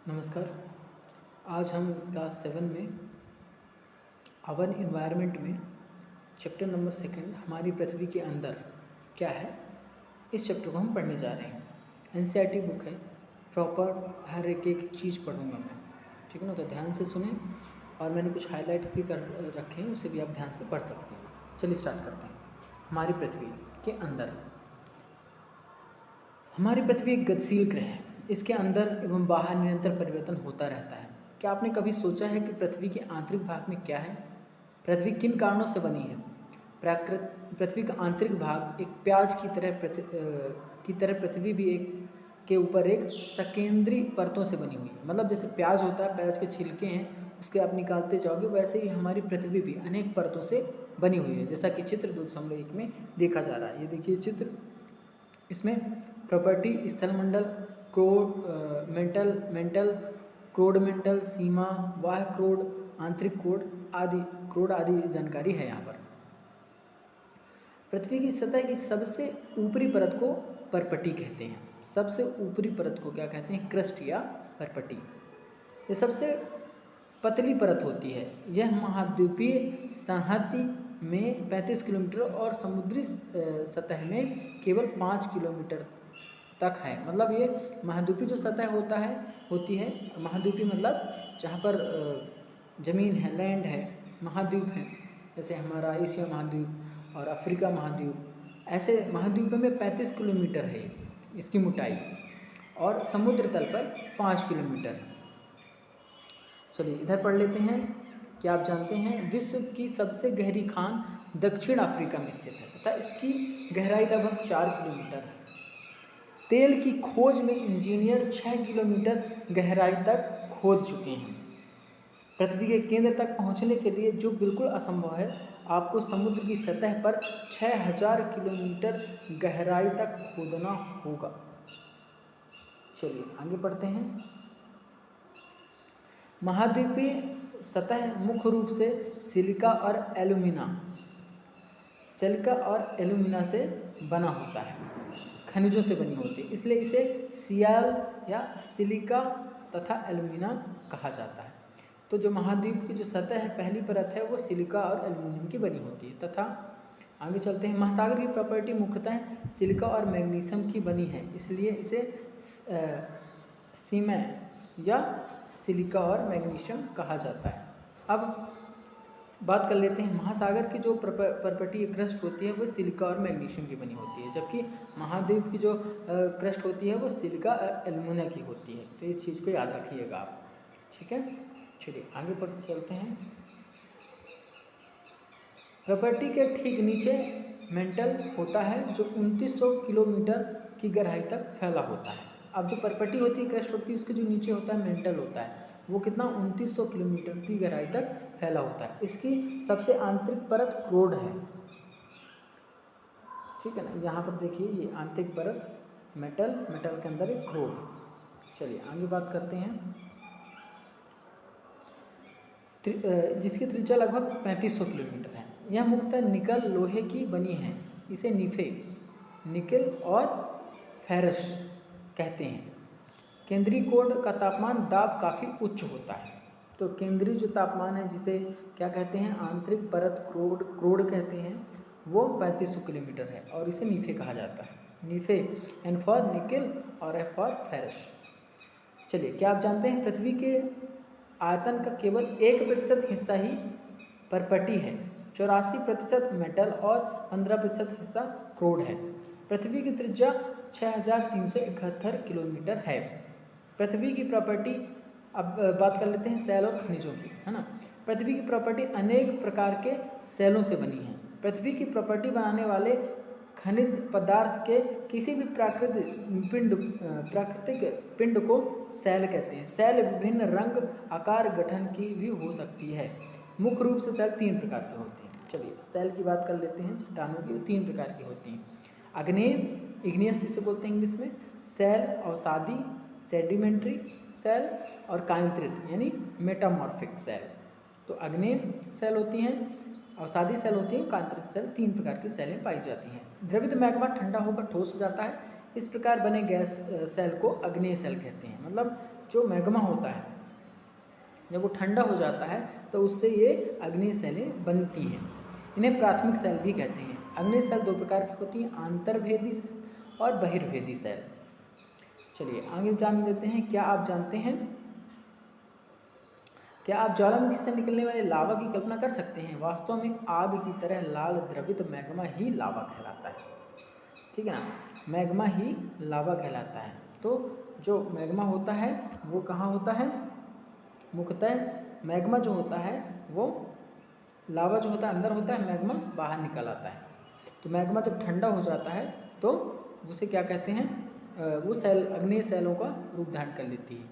नमस्कार। आज हम क्लास 7 में आवर इन्वायरमेंट में चैप्टर नंबर 2 हमारी पृथ्वी के अंदर क्या है, इस चैप्टर को हम पढ़ने जा रहे हैं। एनसीईआरटी बुक है, प्रॉपर हर एक चीज़ पढ़ूंगा मैं, ठीक है ना। तो ध्यान से सुने, और मैंने कुछ हाईलाइट भी कर रखे हैं, उसे भी आप ध्यान से पढ़ सकते हैं। चलिए स्टार्ट करते हैं। हमारी पृथ्वी के अंदर, हमारी पृथ्वी एक गतिशील ग्रह है। इसके अंदर एवं बाहर निरंतर परिवर्तन होता रहता है। क्या आपने कभी सोचा है कि पृथ्वी के आंतरिक भाग में क्या है? पृथ्वी किन कारणों से बनी है? पृथ्वी का आंतरिक भाग एक प्याज की तरह पृथ्वी भी एक के ऊपर एक सकेंद्री परतों से बनी हुई है। मतलब जैसे प्याज होता है, प्याज के छिलके हैं, उसके आप निकालते जाओगे, वैसे ही हमारी पृथ्वी भी अनेक परतों से बनी हुई है, जैसा कि चित्र 2.1 में देखा जा रहा है। ये देखिए चित्र, इसमें प्रॉपर्टी, स्थलमंडल, मेंटल क्रोड मेंटल, सीमा, बाह्य क्रोड, आंतरिक क्रोड आदि जानकारी है। यहाँ पर पृथ्वी की सतह की सबसे ऊपरी परत को परपटी कहते हैं। सबसे ऊपरी परत को क्या कहते हैं? क्रस्ट या परपटी। ये सबसे पतली परत होती है। यह महाद्वीपीय संहति में 35 किलोमीटर और समुद्री सतह में केवल 5 किलोमीटर तक है। मतलब ये महाद्वीपीय जो सतह होती है, महाद्वीपीय मतलब जहाँ पर ज़मीन है, लैंड है, महाद्वीप है, जैसे हमारा एशिया महाद्वीप और अफ्रीका महाद्वीप, ऐसे महाद्वीप में 35 किलोमीटर है इसकी मोटाई, और समुद्र तल पर 5 किलोमीटर। चलिए इधर पढ़ लेते हैं। क्या आप जानते हैं विश्व की सबसे गहरी खान दक्षिण अफ्रीका में स्थित है तथा इसकी गहराई लगभग 4 किलोमीटर है। तेल की खोज में इंजीनियर 6 किलोमीटर गहराई तक खोद चुके हैं। पृथ्वी के केंद्र तक पहुंचने के लिए, जो बिल्कुल असंभव है, आपको समुद्र की सतह पर 6000 किलोमीटर गहराई तक खोदना होगा। चलिए आगे बढ़ते हैं। महाद्वीपीय सतह मुख्य रूप से सिलिका और एल्यूमिना से बना होता है, खनिजों से बनी होती है, इसलिए इसे सियाल या सिलिका तथा एल्यूमिना कहा जाता है। तो जो महाद्वीप की जो सतह है, पहली परत है, वो सिलिका और एल्यूमिनियम की बनी होती है। तथा आगे चलते हैं। महासागर की प्रॉपर्टी मुख्यतः सिलिका और मैग्नीशियम की बनी है, इसलिए इसे सीमेंट या सिलिका और मैग्नीशियम कहा जाता है। अब बात कर लेते हैं। महासागर की जो पर्पटीय क्रस्ट होती है वो सिलिका और मैग्नीशियम की बनी होती है, जबकि महाद्वीप की जो क्रस्ट होती है वो सिलिका और एल्यूमिना की होती है। तो इस चीज़ को याद रखिएगा आप, ठीक है। चलिए आगे पर चलते हैं। प्रॉपर्टी के ठीक नीचे मेंटल होता है, जो 2900 किलोमीटर की गहराई तक फैला होता है। अब जो पर्पटी होती है, क्रस्ट होती है, उसके जो नीचे होता है मेंटल होता है, वो कितना 2900 किलोमीटर की गहराई तक फैला होता है। इसकी सबसे आंतरिक परत क्रोड है, ठीक है ना। यहाँ पर देखिए, ये आंतरिक परत मेटल के अंदर एक क्रोड। चलिए आगे बात करते हैं। जिसकी त्रिज्या लगभग 3500 किलोमीटर है। यह मुख्यतः निकल लोहे की बनी है। इसे निकल और फेरस कहते हैं। केंद्रीय कोड का तापमान दाब काफ़ी उच्च होता है। तो केंद्रीय जो तापमान है, जिसे क्या कहते हैं? आंतरिक परत क्रोड कहते हैं, वो 3500 किलोमीटर है, और इसे नीफे कहा जाता है। नीफे, एन फॉर निकल और एफ फॉर फेरस। चलिए, क्या आप जानते हैं पृथ्वी के आयतन का केवल 1% हिस्सा ही पर्पटी है। 84% मेटल और 15% हिस्सा क्रोड है। पृथ्वी की त्रिज्या 6371 किलोमीटर है। पृथ्वी की प्रॉपर्टी, अब बात कर लेते हैं सेल और खनिजों की, है ना। पृथ्वी की प्रॉपर्टी अनेक प्रकार के सेलों से बनी है। पृथ्वी की प्रॉपर्टी बनाने वाले खनिज पदार्थ के किसी भी प्राकृतिक पिंड को सेल कहते हैं। सेल विभिन्न रंग, आकार, गठन की भी हो सकती है। मुख्य रूप से सेल 3 प्रकार के होते हैं। चलिए सेल की बात कर लेते हैं। चट्टानों की 3 प्रकार की होती हैं। आग्नेय, इग्नियस जिसे बोलते हैं इंग्लिश में, सेल अवसादी, सेडिमेंट्री सेल, और कायांतरित यानी मेटामॉर्फिक सेल। तो आग्नेय सेल होती हैं, अवसादी सेल होती है, कायांतरित सेल, 3 प्रकार की सेलें पाई जाती हैं। द्रवित मैग्मा ठंडा होकर ठोस हो जाता है। इस प्रकार बने गैस सेल को आग्नेय सेल कहते हैं। मतलब जो मैग्मा होता है जब वो ठंडा हो जाता है तो उससे ये अग्नि सेलें बनती हैं। इन्हें प्राथमिक सेल भी कहते हैं। अग्नि सेल दो प्रकार की होती हैं, आंतर्भेदी सेल और बहिर्भेदी सेल। चलिए आगे जान लेते हैं। क्या आप ज्वालामुखी से निकलने वाले लावा की कल्पना कर सकते हैं? वास्तव में आग की तरह लाल द्रवित मैग्मा ही लावा कहलाता है। ठीक है ना, मैग्मा ही लावा कहलाता है। तो जो मैग्मा होता है वो कहाँ होता है? मुख्यतः मैग्मा जो होता है वो लावा जो होता है अंदर होता है, मैग्मा बाहर निकल आता है। तो मैग्मा जब ठंडा हो जाता है तो उसे क्या कहते हैं? वो सेल अग्नि सेलों का रूप धारण कर लेती है,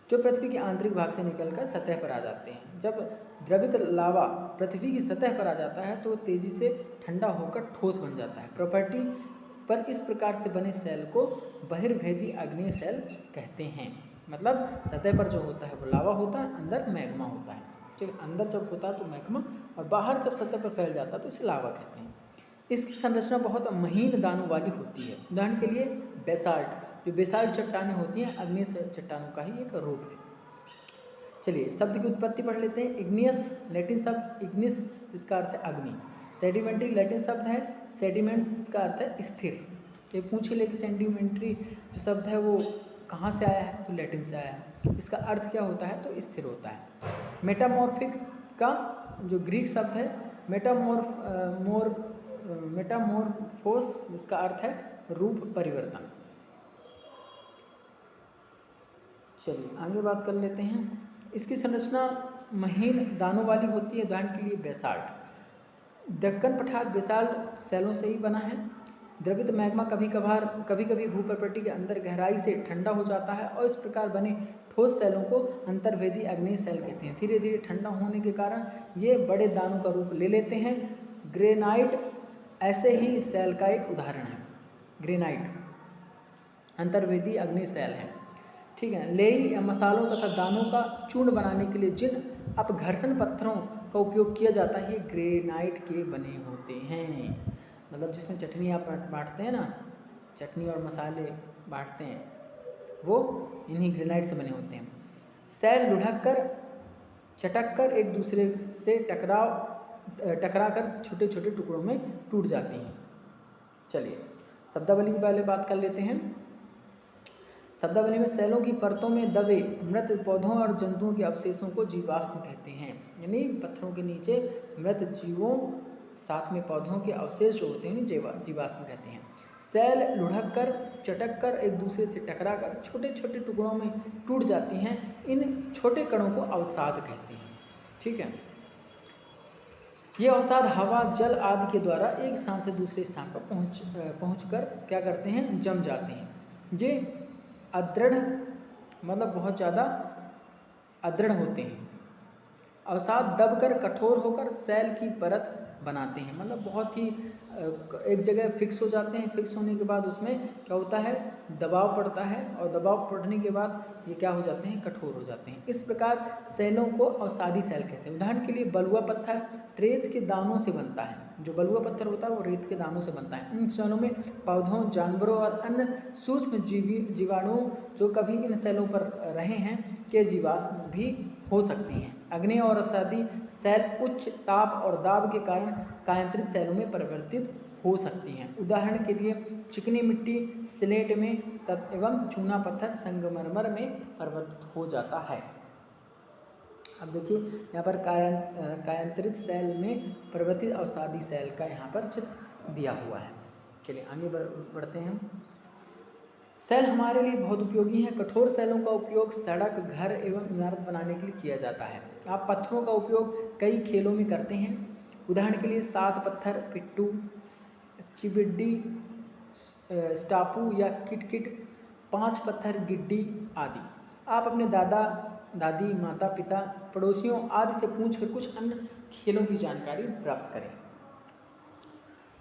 जो पृथ्वी के आंतरिक भाग से निकलकर सतह पर आ जाते हैं। जब द्रवित लावा पृथ्वी की सतह पर आ जाता है तो तेजी से ठंडा होकर ठोस बन जाता है। प्रॉपर्टी पर इस प्रकार से बने सेल को बहिर्भेदी अग्नि सेल कहते हैं। मतलब सतह पर जो होता है वो लावा होता है, अंदर मैग्मा होता है। ठीक, अंदर जब होता है तो मैग्मा और बाहर जब सतह पर फैल जाता है तो इसे लावा कहते हैं। इसकी संरचना बहुत महीन दानों वाली होती है। उदाहरण के लिए बेसाल्ट, जो बेसाल्ट चट्टानें होती हैं अग्नि चट्टानों का ही एक रूप है। चलिए शब्द की उत्पत्ति पढ़ लेते हैं। इग्नियस लैटिन शब्द इग्निस जिसका अर्थ है अग्नि। सेडिमेंट्री लैटिन शब्द है सेडिमेंट्स जिसका अर्थ है स्थिर। ये पूछ ले कि सेडिमेंट्री जो शब्द है वो कहाँ से आया है? तो लैटिन से आया है। इसका अर्थ क्या होता है? तो स्थिर होता है। मेटामॉर्फिक का जो ग्रीक शब्द है मेटामॉर्फोस जिसका अर्थ है रूप परिवर्तन। चलिए आगे बात कर लेते हैं। इसकी संरचना महीन दानों वाली होती है। उदाहरण के लिए बेसाल्ट, दक्कन पठार बेसाल्ट सेलों से ही बना है। द्रवित मैग्मा कभी कभी भूप्रपट्टी के अंदर गहराई से ठंडा हो जाता है और इस प्रकार बने ठोस सेलों को अंतर्वेदी अग्नि सेल कहते हैं। धीरे धीरे ठंडा होने के कारण ये बड़े दानों का रूप ले लेते हैं। ग्रेनाइट ऐसे ही सेल का एक उदाहरण है। ग्रेनाइट अंतर्वेदी अग्नि सेल है। ठीक है, लेई या मसालों तथा दानों का चूर्ण बनाने के लिए जिन अपघर्षण पत्थरों का उपयोग किया जाता है ये ग्रेनाइट के बने होते हैं। मतलब जिसमें चटनी आप बांटते हैं ना, चटनी और मसाले बांटते हैं, वो इन्हीं ग्रेनाइट से बने होते हैं। सेल लुढ़क कर चटक कर एक दूसरे से टकरा कर छोटे छोटे टुकड़ों में टूट जाती हैं। चलिए शब्दावली की पहले बात कर लेते हैं। शब्दावली में सेलों की परतों में दबे मृत पौधों और जंतुओं के अवशेषों को जीवाश्म कहते हैं। यानी पत्थरों के नीचे मृत जीवों साथ में पौधों के अवशेष जो होते हैं जीवाश्म कहते हैं। सेल लुढ़क कर चटक कर एक दूसरे से टकरा कर छोटे छोटे टुकड़ों में टूट जाती हैं। इन छोटे कणों को अवसाद कहते हैं। ठीक है, ये अवसाद हवा जल आदि के द्वारा एक स्थान से दूसरे स्थान पर पहुंचकर क्या करते हैं? जम जाते हैं। ये अदृढ़ मतलब बहुत ज़्यादा अदृढ़ होते हैं। अवसाद दबकर कठोर होकर सेल की परत बनाते हैं। मतलब बहुत ही एक जगह फिक्स हो जाते हैं। फिक्स होने के बाद उसमें क्या होता है? दबाव पड़ता है और दबाव पड़ने के बाद ये क्या हो जाते हैं? कठोर हो जाते हैं। इस प्रकार सेलों को अवसादी सेल कहते हैं। उदाहरण के लिए बलुआ पत्थर रेत के दानों से बनता है। जो बलुआ पत्थर होता है वो रेत के दानों से बनता है। इन सेलों में पौधों, जानवरों और अन्य सूक्ष्म जीवाणुओं जो कभी इन सेलों पर रहे हैं के जीवाश्म भी हो सकते हैं। अग्नि और अवसादी सेल उच्च ताप और दाब के कारण कायांतरित सेलों में परिवर्तित हो सकती हैं। उदाहरण के लिए चिकनी मिट्टी स्लेट में एवं चूना पत्थर संगमरमर में परिवर्तित हो जाता है। अब देखिए यहाँ पर कायांतरित सेल में परिवर्तित अवसादी सेल का यहाँ पर चित्र दिया हुआ है। चलिए आगे बढ़ते हैं। सेल हमारे लिए बहुत उपयोगी हैं। कठोर सेलों का उपयोग सड़क, घर एवं इमारत बनाने के लिए किया जाता है। आप पत्थरों का उपयोग कई खेलों में करते हैं। उदाहरण के लिए 7 पत्थर, पिट्टू, चिबिड्डी, स्टापू या किटकिट, 5 पत्थर, गिड्डी आदि। आप अपने दादा दादी, माता पिता, पड़ोसियों आदि से पूछकर कुछ अन्य खेलों की जानकारी प्राप्त करें।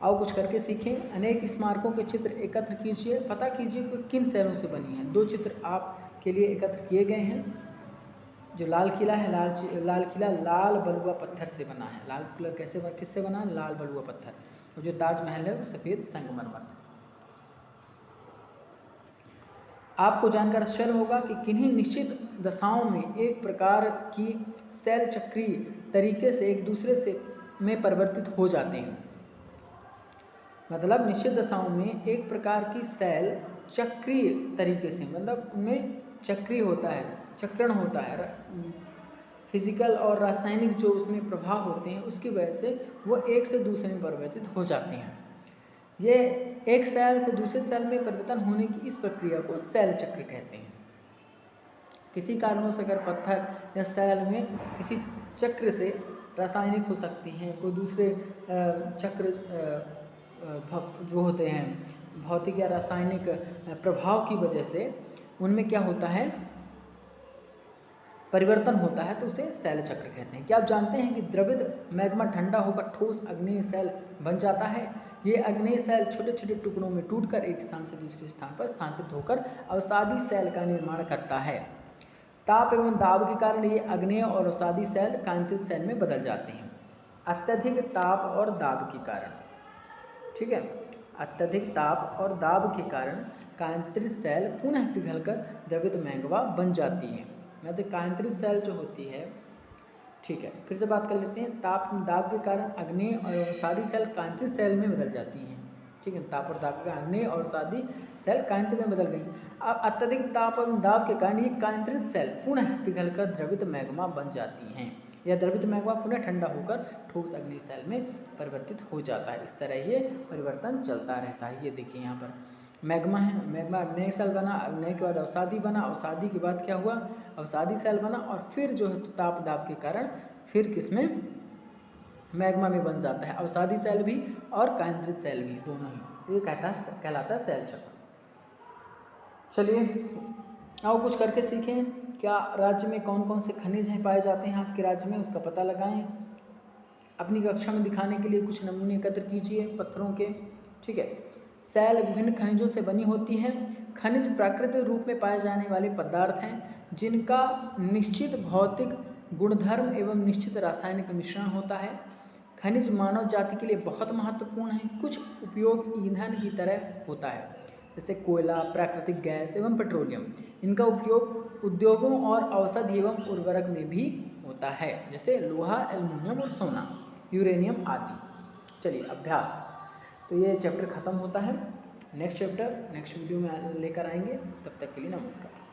आओ कुछ करके सीखें। अनेक स्मारकों के चित्र एकत्र कीजिए। पता कीजिए कि किन सेलों से बनी है। 2 चित्र आपके लिए एकत्र किए गए हैं। जो लाल किला है, लाल किला लाल बलुआ पत्थर से बना है। लाल किला किससे बना है? लाल बलुआ पत्थर। और जो ताजमहल है वो सफ़ेद संगमरमर से। आपको जानकर आश्चर्य होगा कि किन्हीं निश्चित दशाओं में एक प्रकार की सेल चक्रीय तरीके से एक दूसरे से में परिवर्तित हो जाते हैं। मतलब निश्चित दशाओं में एक प्रकार की सेल चक्रीय तरीके से, मतलब उनमें चक्रीय होता है, चक्रण होता है, फिजिकल और रासायनिक जो उसमें प्रभाव होते हैं उसकी वजह से वो एक से दूसरे में परिवर्तित हो जाते हैं। ये एक सेल से दूसरे सेल में परिवर्तन होने की इस प्रक्रिया को सेल चक्र कहते हैं। किसी कारणों से अगर पत्थर या सेल में किसी चक्र से रासायनिक हो सकती हैं, कोई दूसरे चक्र जो होते हैं भौतिक या रासायनिक प्रभाव की वजह से उनमें क्या होता है, परिवर्तन होता है, तो उसे सेल चक्र कहते हैं। क्या आप जानते हैं कि द्रवित मैग्मा ठंडा होकर ठोस अग्नेय सेल बन जाता है। ये अग्नेय सेल छोटे छोटे टुकड़ों में टूटकर एक स्थान से दूसरे स्थान पर स्थानांतरित होकर अवसादी सेल का निर्माण करता है। ताप एवं दाब के कारण ये अग्नेय और अवसादी सेल कांतित सेल में बदल जाते हैं। अत्यधिक ताप और दाब के कारण, ठीक है, अत्यधिक ताप और दाब के कारण कांतित सेल पुनः पिघलकर द्रवित मैग्मा बन जाती है। मतलब कांतित सेल जो होती है, ठीक है, फिर से बात कर लेते हैं। ताप दाब के कारण अग्नेय और अवसादी सेल कांतित सेल में बदल जाती हैं, ठीक है, ताप और दाब के कारण अग्नेय और अवसादी सेल कांतित में बदल गई। अब अत्यधिक ताप और दाब के कारण ये कांतित सेल पुनः पिघलकर द्रवित मैग्मा बन जाती हैं। यह द्रवित मैग्मा पुनः ठंडा होकर ठोस अग्नेय सेल में परिवर्तित हो जाता है। इस तरह ये परिवर्तन चलता रहता है। ये देखिए यहाँ पर मैग्मा है, मैग्मा अग्नेय सेल बना, अग्नेय के बाद अवसादी बना, अवसादी के बाद क्या हुआ, अवसादी सेल बना, और फिर जो है ताप दाब के कारण फिर किसमें, मैग्मा में बन जाता है, अवसादी सेल भी और कांतित सेल भी, दोनों ही। ये कहलाता है सेल चक्र। चलिए आओ कुछ करके सीखें। क्या राज्य में कौन कौन से खनिज हैं पाए जाते हैं आपके राज्य में, उसका पता लगाएं। अपनी कक्षा में दिखाने के लिए कुछ नमूने एकत्र कीजिए पत्थरों के, ठीक है। सेल विभिन्न खनिजों से बनी होती हैं। खनिज प्राकृतिक रूप में पाए जाने वाले पदार्थ हैं जिनका निश्चित भौतिक गुणधर्म एवं निश्चित रासायनिक मिश्रण होता है। खनिज मानव जाति के लिए बहुत महत्वपूर्ण है। कुछ उपयोग ईंधन की तरह होता है, जैसे कोयला, प्राकृतिक गैस एवं पेट्रोलियम। इनका उपयोग उद्योगों और औषधि एवं उर्वरक में भी होता है, जैसे लोहा, एल्युमिनियम और सोना, यूरेनियम आदि। चलिए अभ्यास, तो ये चैप्टर खत्म होता है। नेक्स्ट चैप्टर नेक्स्ट वीडियो में लेकर आएंगे। तब तक के लिए नमस्कार।